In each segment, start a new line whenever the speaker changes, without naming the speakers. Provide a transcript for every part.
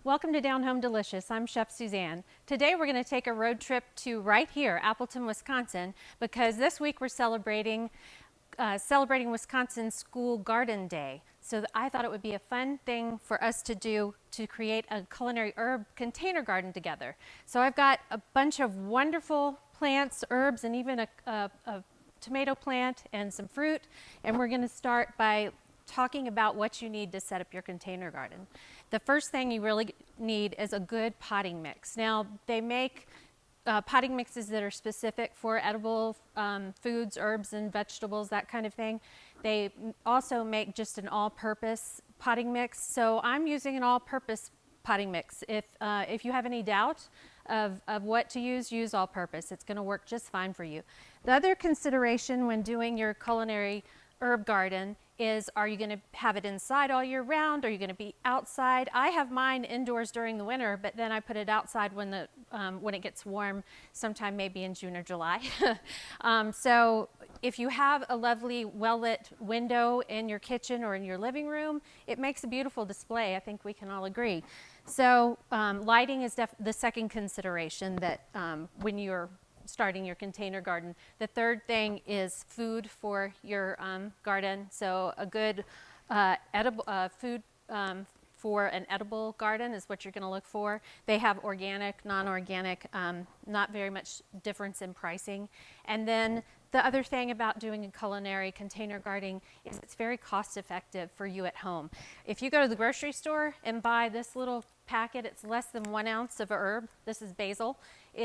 Welcome to Down Home Delicious. I'm Chef Suzanne. Today we're going to take a road trip to right here, Appleton, Wisconsin, because this week we're celebrating Wisconsin School Garden Day. So I thought it would be a fun thing for us to do to create a culinary herb container garden together. So I've got a bunch of wonderful plants, herbs, and even a tomato plant and some fruit. And we're going to start by talking about what you need to set up your container garden. The first thing you really need is a good potting mix. Now, they make potting mixes that are specific for edible foods, herbs, and vegetables, that kind of thing. They also make just an all-purpose potting mix. So I'm using an all-purpose potting mix. If you have any doubt of what to use all-purpose. It's going to work just fine for you. The other consideration when doing your culinary herb garden is, are you going to have it inside all year round? Are you going to be outside? I have mine indoors during the winter, but then I put it outside when it gets warm, sometime maybe in June or July. So if you have a lovely well-lit window in your kitchen or in your living room, it makes a beautiful display. I think we can all agree. So lighting is the second consideration that when you're starting your container garden. The third thing is food for your garden. So a good edible food for an edible garden is what you're going to look for. They have organic, non-organic, not very much difference in pricing. And then the other thing about doing a culinary container gardening is it's very cost effective for you at home. If you go to the grocery store and buy this little packet, it's less than 1 ounce of a herb. This is basil.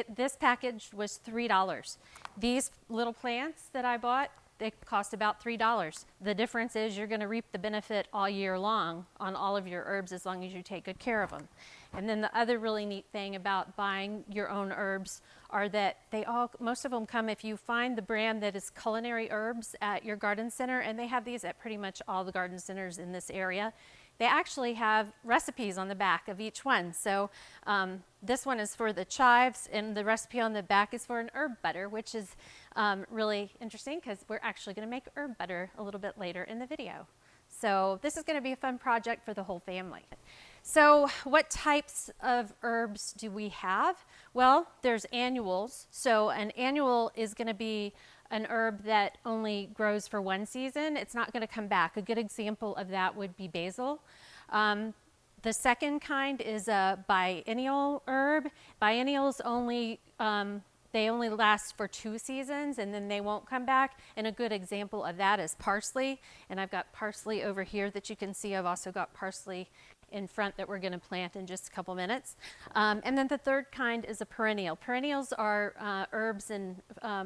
This package was $3. These little plants that I bought, they cost about $3. The difference is you're going to reap the benefit all year long on all of your herbs as long as you take good care of them. And then the other really neat thing about buying your own herbs are that most of them come, if you find the brand that is Culinary Herbs at your garden center, and they have these at pretty much all the garden centers in this area. They actually have recipes on the back of each one. So this one is for the chives, and the recipe on the back is for an herb butter, which is really interesting because we're actually going to make herb butter a little bit later in the video. So this is going to be a fun project for the whole family. So what types of herbs do we have? Well, there's annuals. So an annual is going to be an herb that only grows for one season. It's not going to come back. A good example of that would be basil. The second kind is a biennial herb. Biennials they only last for 2 seasons and then they won't come back. And a good example of that is parsley. And I've got parsley over here that you can see. I've also got parsley in front that we're going to plant in just a couple minutes. And then the third kind is a perennial. Perennials are herbs and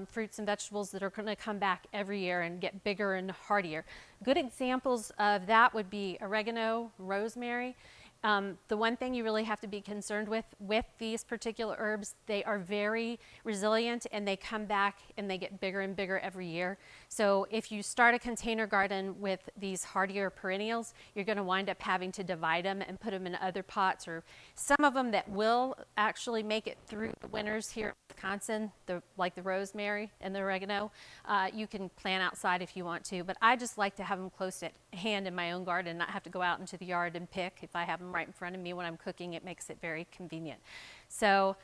fruits and vegetables that are going to come back every year and get bigger and hardier. Good examples of that would be oregano, rosemary. The one thing you really have to be concerned with these particular herbs, they are very resilient and they come back and they get bigger and bigger every year. So if you start a container garden with these hardier perennials, you're going to wind up having to divide them and put them in other pots, or some of them that will actually make it through the winters here in Wisconsin, like the rosemary and the oregano. You can plant outside if you want to, but I just like to have them close at hand in my own garden, not have to go out into the yard and pick. If I have them right in front of me when I'm cooking, it makes it very convenient. So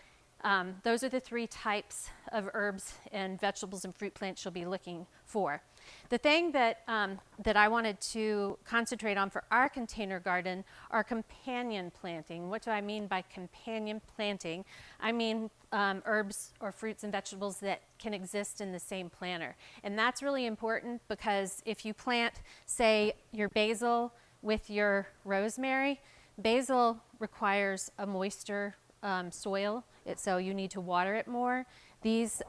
those are the 3 types of herbs and vegetables and fruit plants you'll be looking for. The thing that I wanted to concentrate on for our container garden are companion planting. What do I mean by companion planting? I mean herbs or fruits and vegetables that can exist in the same planter. And that's really important because if you plant, say, your basil with your rosemary, basil requires a moister soil, so you need to water it more. These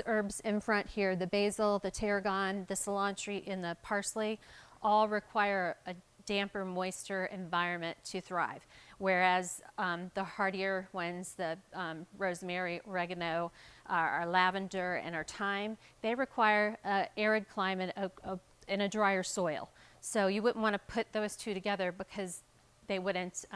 herbs in front here, the basil, the tarragon, the cilantro, and the parsley, all require a damper, moister environment to thrive. Whereas the hardier ones, the rosemary, oregano, our lavender, and our thyme, they require an arid climate and a drier soil. So you wouldn't want to put those 2 together because they wouldn't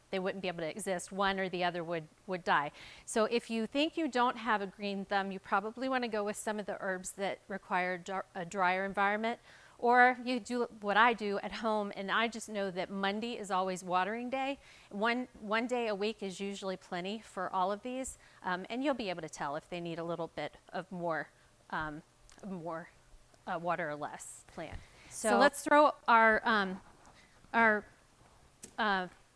be able to exist. One or the other would die. So if you think you don't have a green thumb, you probably want to go with some of the herbs that require a drier environment, Or you do what I do at home, and I just know that Monday is always watering day. One day a week is usually plenty for all of these, and you'll be able to tell if they need a little bit of more water or less plant. So let's throw our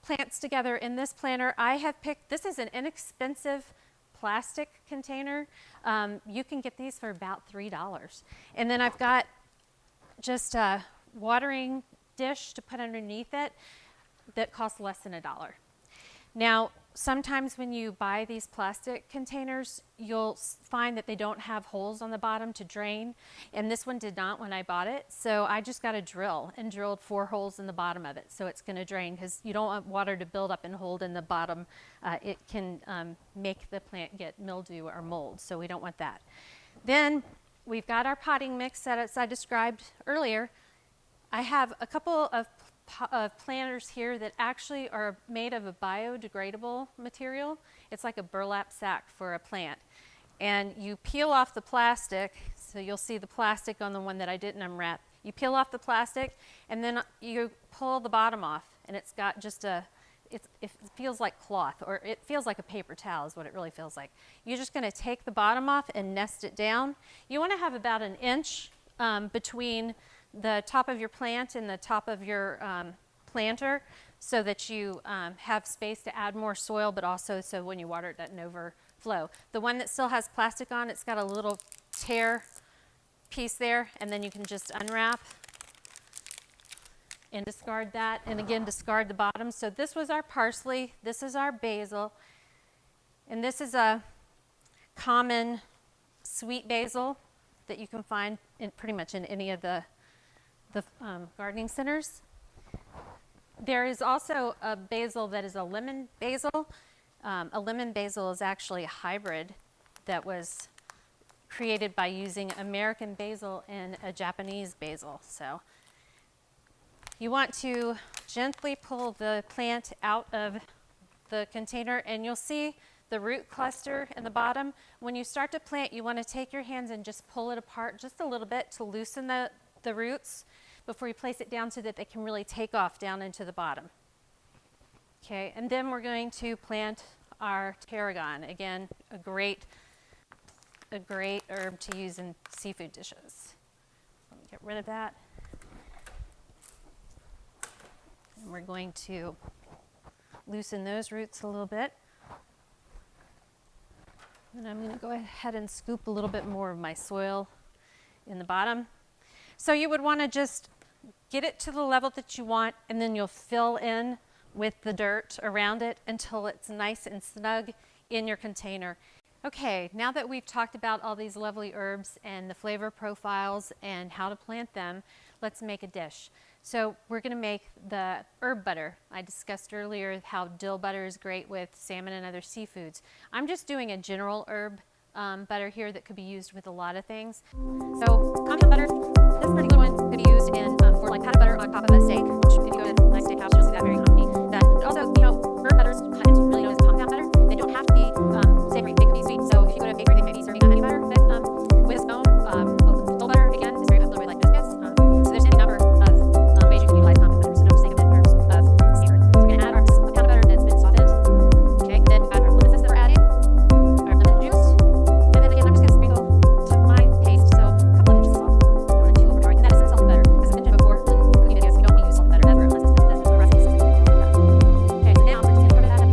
plants together in this planter. I have picked, this is an inexpensive plastic container. You can get these for about $3. And then I've got just a watering dish to put underneath it that costs less than $1. Now, sometimes when you buy these plastic containers, you'll find that they don't have holes on the bottom to drain, and this one did not when I bought it. So I just got a drill and drilled 4 holes in the bottom of it, so it's going to drain, because you don't want water to build up and hold in the bottom. It can make the plant get mildew or mold, so we don't want that. Then we've got our potting mix that, as I described earlier. I have a couple of planters here that actually are made of a biodegradable material. It's like a burlap sack for a plant. And you peel off the plastic, so you'll see the plastic on the one that I didn't unwrap. You peel off the plastic, and then you pull the bottom off, and it's got just it feels like cloth, or it feels like a paper towel is what it really feels like. You're just going to take the bottom off and nest it down. You want to have about an inch between the top of your plant and the top of your planter, so that you have space to add more soil, but also so when you water it doesn't overflow. The one that still has plastic on, it's got a little tear piece there, and then you can just unwrap and discard that, and again discard the bottom. So this was our parsley, this is our basil, and this is a common sweet basil that you can find in pretty much in any of the gardening centers. There is also a basil that is a lemon basil. A lemon basil is actually a hybrid that was created by using American basil and a Japanese basil. So you want to gently pull the plant out of the container, and you'll see the root cluster in the bottom. When you start to plant, you want to take your hands and just pull it apart just a little bit to loosen the roots before you place it down, so that they can really take off down into the bottom. Okay, and then we're going to plant our tarragon. Again, a great herb to use in seafood dishes. Let me get rid of that. And we're going to loosen those roots a little bit. And I'm going to go ahead and scoop a little bit more of my soil in the bottom. So you would want to just get it to the level that you want, and then you'll fill in with the dirt around it until it's nice and snug in your container. Okay, now that we've talked about all these lovely herbs and the flavor profiles and how to plant them, let's make a dish. So we're going to make the herb butter. I discussed earlier how dill butter is great with salmon and other seafoods. I'm just doing a general herb butter here that could be used with a lot of things. So compound butter, this particular one could be used in for like pat butter on top of a steak, which if you go to a nice steakhouse, you'll see that very commonly. But also, you know, herb butters, it's really known as compound butter. They don't have to be savory, they can be sweet. So if you go to a bakery, they may be serving a honey butter with a spoon. Dill butter, again, is very popular with like biscuits. So there's any number of ways you can utilize compound butter, so don't just think of it in terms of savory. So we're going to add our pound of butter that's been softened. Okay, then we've got our lemon zest that we're adding, our lemon juice, and then again, I'm just going to sprinkle to my taste, so a couple of pinches of salt, or 2 overpowering, and that is salted butter. As I mentioned before, in cooking videos, we don't use salted butter ever unless the recipe says it. Okay, so now we're just going to cover that up.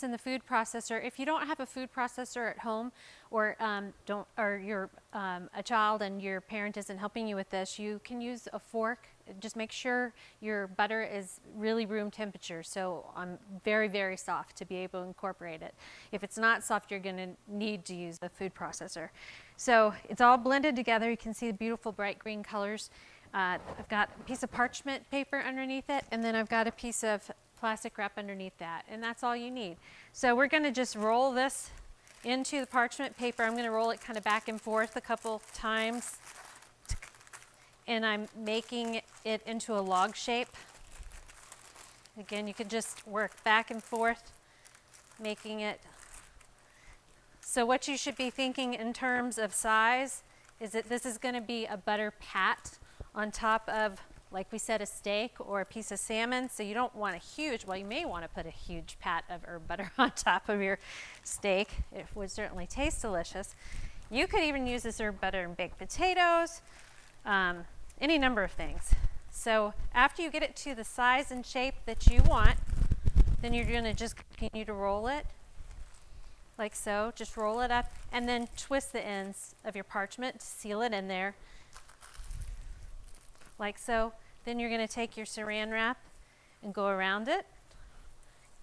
In the food processor. If you don't have a food processor at home, or you're a child and your parent isn't helping you with this, you can use a fork. Just make sure your butter is really room temperature, so very, very soft to be able to incorporate it. If it's not soft, you're going to need to use a food processor. So it's all blended together. You can see the beautiful bright green colors. I've got a piece of parchment paper underneath it, and then I've got a piece of plastic wrap underneath that, and that's all you need. So we're going to just roll this into the parchment paper. I'm going to roll it kind of back and forth a couple times, and I'm making it into a log shape. Again, you can just work back and forth, making it. So what you should be thinking in terms of size is that this is going to be a butter pat on top of, like we said, a steak or a piece of salmon. So you don't want a huge, well, you may want to put a huge pat of herb butter on top of your steak. It would certainly taste delicious. You could even use this herb butter in baked potatoes, any number of things. So after you get it to the size and shape that you want, then you're going to just continue to roll it like so. Just roll it up and then twist the ends of your parchment to seal it in there like so. Then you're going to take your saran wrap and go around it.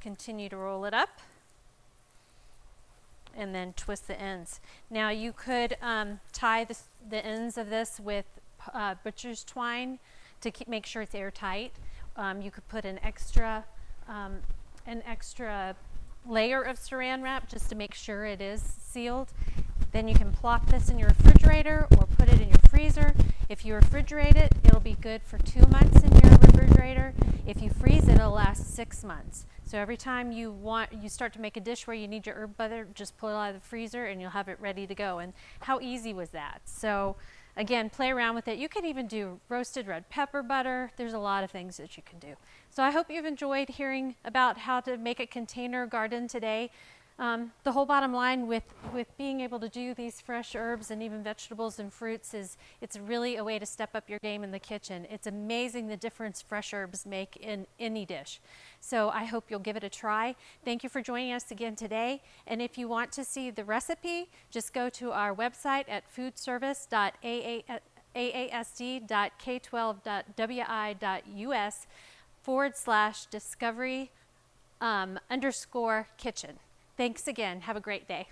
Continue to roll it up and then twist the ends. Now you could tie the ends of this with butcher's twine to make sure it's airtight. You could put an extra layer of saran wrap just to make sure it is sealed. Then you can plop this in your refrigerator or put it in your freezer. If you refrigerate it, it'll be good for 2 months in your refrigerator. If you freeze it, it'll last 6 months. So every time you start to make a dish where you need your herb butter, just pull it out of the freezer and you'll have it ready to go. And how easy was that? So again, play around with it. You can even do roasted red pepper butter. There's a lot of things that you can do. So I hope you've enjoyed hearing about how to make a container garden today. The whole bottom line with being able to do these fresh herbs and even vegetables and fruits is it's really a way to step up your game in the kitchen. It's amazing the difference fresh herbs make in any dish. So I hope you'll give it a try. Thank you for joining us again today. And if you want to see the recipe, just go to our website at foodservice.aasd.k12.wi.us/discovery_kitchen. Thanks again. Have a great day.